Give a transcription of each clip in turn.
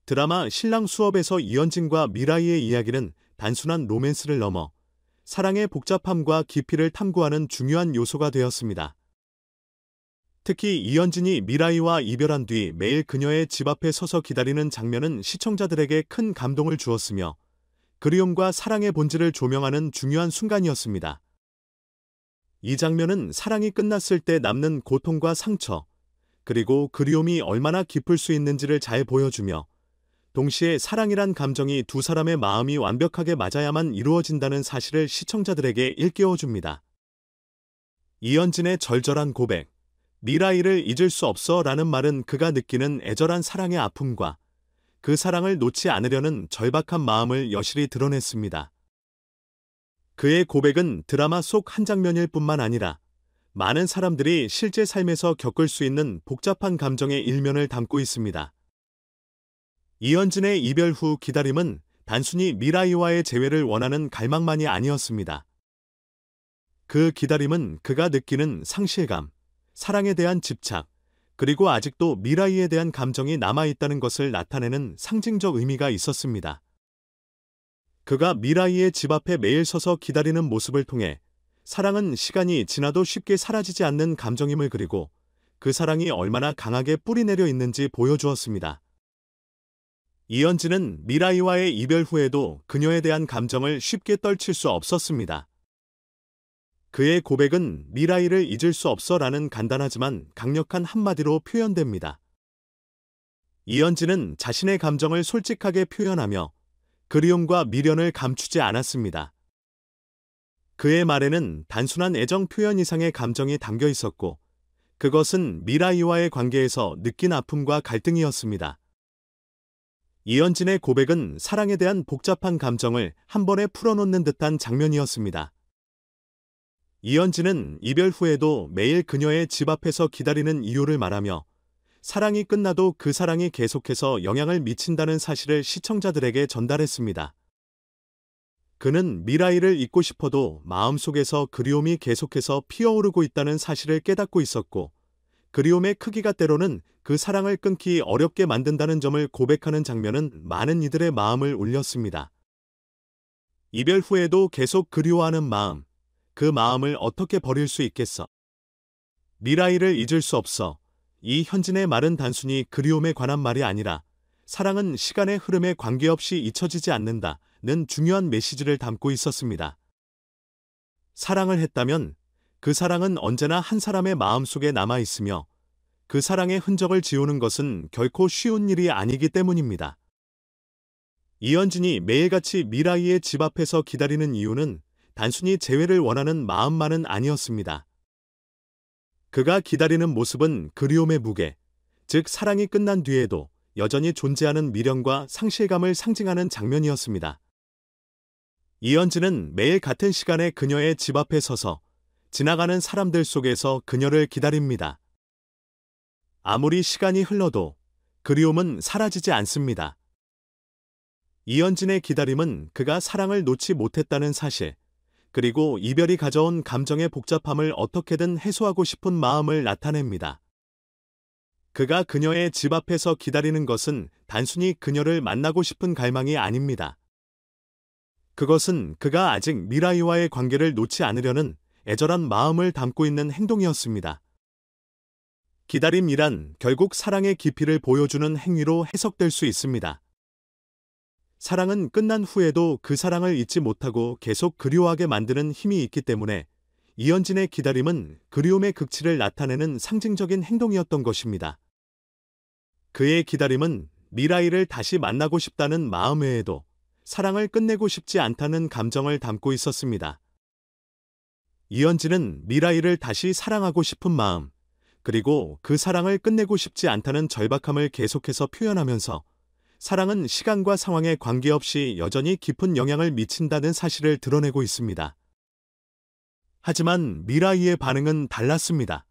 드라마 신랑 수업에서 이현진과 미라이의 이야기는 단순한 로맨스를 넘어 사랑의 복잡함과 깊이를 탐구하는 중요한 요소가 되었습니다. 특히 이현진이 미라이와 이별한 뒤 매일 그녀의 집 앞에 서서 기다리는 장면은 시청자들에게 큰 감동을 주었으며 그리움과 사랑의 본질을 조명하는 중요한 순간이었습니다. 이 장면은 사랑이 끝났을 때 남는 고통과 상처, 그리고 그리움이 얼마나 깊을 수 있는지를 잘 보여주며 동시에 사랑이란 감정이 두 사람의 마음이 완벽하게 맞아야만 이루어진다는 사실을 시청자들에게 일깨워줍니다. 이현진의 절절한 고백, 미라이를 잊을 수 없어 라는 말은 그가 느끼는 애절한 사랑의 아픔과 그 사랑을 놓지 않으려는 절박한 마음을 여실히 드러냈습니다. 그의 고백은 드라마 속 한 장면일 뿐만 아니라 많은 사람들이 실제 삶에서 겪을 수 있는 복잡한 감정의 일면을 담고 있습니다. 이현진의 이별 후 기다림은 단순히 미라이와의 재회를 원하는 갈망만이 아니었습니다. 그 기다림은 그가 느끼는 상실감, 사랑에 대한 집착, 그리고 아직도 미라이에 대한 감정이 남아있다는 것을 나타내는 상징적 의미가 있었습니다. 그가 미라이의 집 앞에 매일 서서 기다리는 모습을 통해 사랑은 시간이 지나도 쉽게 사라지지 않는 감정임을, 그리고 그 사랑이 얼마나 강하게 뿌리내려 있는지 보여주었습니다. 이현진은 미라이와의 이별 후에도 그녀에 대한 감정을 쉽게 떨칠 수 없었습니다. 그의 고백은 미라이를 잊을 수 없어 라는 간단하지만 강력한 한마디로 표현됩니다. 이현진은 자신의 감정을 솔직하게 표현하며 그리움과 미련을 감추지 않았습니다. 그의 말에는 단순한 애정 표현 이상의 감정이 담겨 있었고, 그것은 미라이와의 관계에서 느낀 아픔과 갈등이었습니다. 이현진의 고백은 사랑에 대한 복잡한 감정을 한 번에 풀어놓는 듯한 장면이었습니다. 이현진은 이별 후에도 매일 그녀의 집 앞에서 기다리는 이유를 말하며 사랑이 끝나도 그 사랑이 계속해서 영향을 미친다는 사실을 시청자들에게 전달했습니다. 그는 미라이를 잊고 싶어도 마음속에서 그리움이 계속해서 피어오르고 있다는 사실을 깨닫고 있었고, 그리움의 크기가 때로는 그 사랑을 끊기 어렵게 만든다는 점을 고백하는 장면은 많은 이들의 마음을 울렸습니다. 이별 후에도 계속 그리워하는 마음, 그 마음을 어떻게 버릴 수 있겠어? 미라이를 잊을 수 없어. 이 현진의 말은 단순히 그리움에 관한 말이 아니라 사랑은 시간의 흐름에 관계없이 잊혀지지 않는다는 중요한 메시지를 담고 있었습니다. 사랑을 했다면 그 사랑은 언제나 한 사람의 마음속에 남아 있으며 그 사랑의 흔적을 지우는 것은 결코 쉬운 일이 아니기 때문입니다. 이현진이 매일같이 미라이의 집 앞에서 기다리는 이유는 단순히 재회를 원하는 마음만은 아니었습니다. 그가 기다리는 모습은 그리움의 무게, 즉 사랑이 끝난 뒤에도 여전히 존재하는 미련과 상실감을 상징하는 장면이었습니다. 이현진은 매일 같은 시간에 그녀의 집 앞에 서서 지나가는 사람들 속에서 그녀를 기다립니다. 아무리 시간이 흘러도 그리움은 사라지지 않습니다. 이현진의 기다림은 그가 사랑을 놓지 못했다는 사실, 그리고 이별이 가져온 감정의 복잡함을 어떻게든 해소하고 싶은 마음을 나타냅니다. 그가 그녀의 집 앞에서 기다리는 것은 단순히 그녀를 만나고 싶은 갈망이 아닙니다. 그것은 그가 아직 미라이와의 관계를 놓지 않으려는 애절한 마음을 담고 있는 행동이었습니다. 기다림이란 결국 사랑의 깊이를 보여주는 행위로 해석될 수 있습니다. 사랑은 끝난 후에도 그 사랑을 잊지 못하고 계속 그리워하게 만드는 힘이 있기 때문에 이현진의 기다림은 그리움의 극치를 나타내는 상징적인 행동이었던 것입니다. 그의 기다림은 미라이를 다시 만나고 싶다는 마음 외에도 사랑을 끝내고 싶지 않다는 감정을 담고 있었습니다. 이현진은 미라이를 다시 사랑하고 싶은 마음, 그리고 그 사랑을 끝내고 싶지 않다는 절박함을 계속해서 표현하면서 사랑은 시간과 상황에 관계없이 여전히 깊은 영향을 미친다는 사실을 드러내고 있습니다. 하지만 미라이의 반응은 달랐습니다.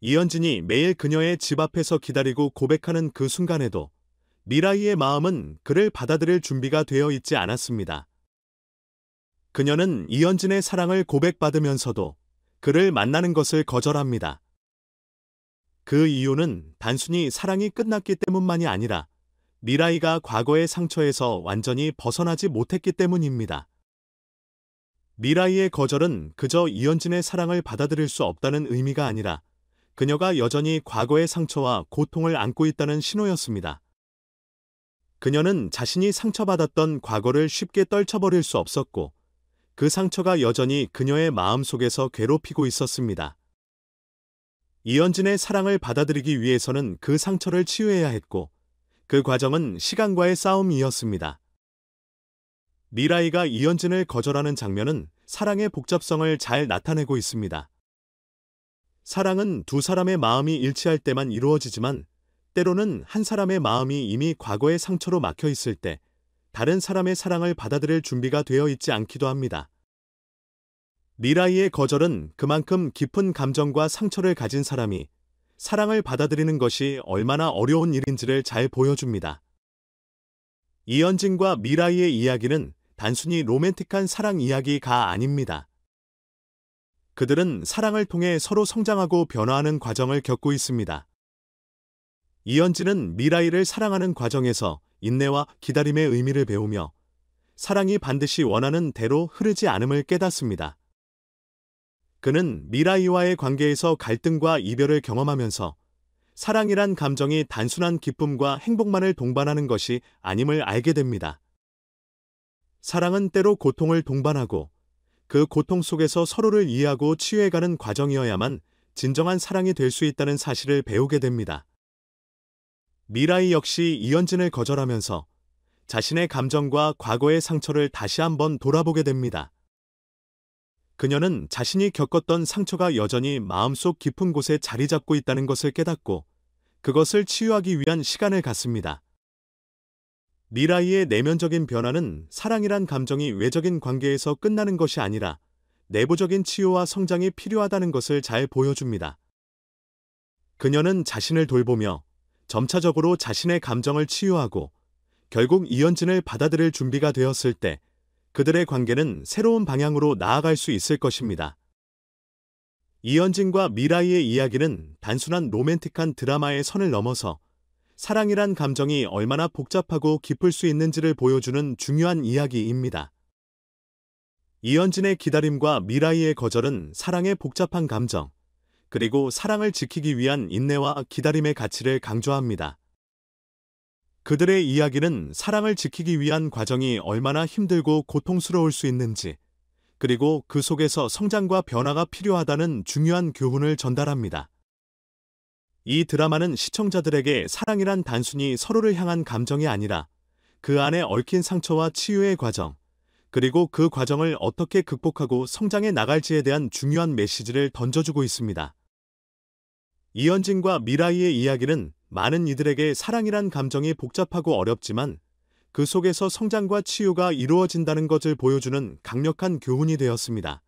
이현진이 매일 그녀의 집 앞에서 기다리고 고백하는 그 순간에도 미라이의 마음은 그를 받아들일 준비가 되어 있지 않았습니다. 그녀는 이현진의 사랑을 고백받으면서도 그를 만나는 것을 거절합니다. 그 이유는 단순히 사랑이 끝났기 때문만이 아니라 미라이가 과거의 상처에서 완전히 벗어나지 못했기 때문입니다. 미라이의 거절은 그저 이현진의 사랑을 받아들일 수 없다는 의미가 아니라 그녀가 여전히 과거의 상처와 고통을 안고 있다는 신호였습니다. 그녀는 자신이 상처받았던 과거를 쉽게 떨쳐버릴 수 없었고 그 상처가 여전히 그녀의 마음속에서 괴롭히고 있었습니다. 이현진의 사랑을 받아들이기 위해서는 그 상처를 치유해야 했고 그 과정은 시간과의 싸움이었습니다. 미라이가 이현진을 거절하는 장면은 사랑의 복잡성을 잘 나타내고 있습니다. 사랑은 두 사람의 마음이 일치할 때만 이루어지지만 때로는 한 사람의 마음이 이미 과거의 상처로 막혀 있을 때 다른 사람의 사랑을 받아들일 준비가 되어 있지 않기도 합니다. 미라이의 거절은 그만큼 깊은 감정과 상처를 가진 사람이 사랑을 받아들이는 것이 얼마나 어려운 일인지를 잘 보여줍니다. 이현진과 미라이의 이야기는 단순히 로맨틱한 사랑 이야기가 아닙니다. 그들은 사랑을 통해 서로 성장하고 변화하는 과정을 겪고 있습니다. 이현진은 미라이를 사랑하는 과정에서 인내와 기다림의 의미를 배우며 사랑이 반드시 원하는 대로 흐르지 않음을 깨닫습니다. 그는 미라이와의 관계에서 갈등과 이별을 경험하면서 사랑이란 감정이 단순한 기쁨과 행복만을 동반하는 것이 아님을 알게 됩니다. 사랑은 때로 고통을 동반하고 그 고통 속에서 서로를 이해하고 치유해가는 과정이어야만 진정한 사랑이 될 수 있다는 사실을 배우게 됩니다. 미라이 역시 이현진을 거절하면서 자신의 감정과 과거의 상처를 다시 한번 돌아보게 됩니다. 그녀는 자신이 겪었던 상처가 여전히 마음속 깊은 곳에 자리 잡고 있다는 것을 깨닫고 그것을 치유하기 위한 시간을 갖습니다. 미라이의 내면적인 변화는 사랑이란 감정이 외적인 관계에서 끝나는 것이 아니라 내부적인 치유와 성장이 필요하다는 것을 잘 보여줍니다. 그녀는 자신을 돌보며 점차적으로 자신의 감정을 치유하고 결국 이현진을 받아들일 준비가 되었을 때 그들의 관계는 새로운 방향으로 나아갈 수 있을 것입니다. 이현진과 미라이의 이야기는 단순한 로맨틱한 드라마의 선을 넘어서 사랑이란 감정이 얼마나 복잡하고 깊을 수 있는지를 보여주는 중요한 이야기입니다. 이현진의 기다림과 미라이의 거절은 사랑의 복잡한 감정, 그리고 사랑을 지키기 위한 인내와 기다림의 가치를 강조합니다. 그들의 이야기는 사랑을 지키기 위한 과정이 얼마나 힘들고 고통스러울 수 있는지, 그리고 그 속에서 성장과 변화가 필요하다는 중요한 교훈을 전달합니다. 이 드라마는 시청자들에게 사랑이란 단순히 서로를 향한 감정이 아니라 그 안에 얽힌 상처와 치유의 과정, 그리고 그 과정을 어떻게 극복하고 성장해 나갈지에 대한 중요한 메시지를 던져주고 있습니다. 이현진과 미라이의 이야기는 많은 이들에게 사랑이란 감정이 복잡하고 어렵지만 그 속에서 성장과 치유가 이루어진다는 것을 보여주는 강력한 교훈이 되었습니다.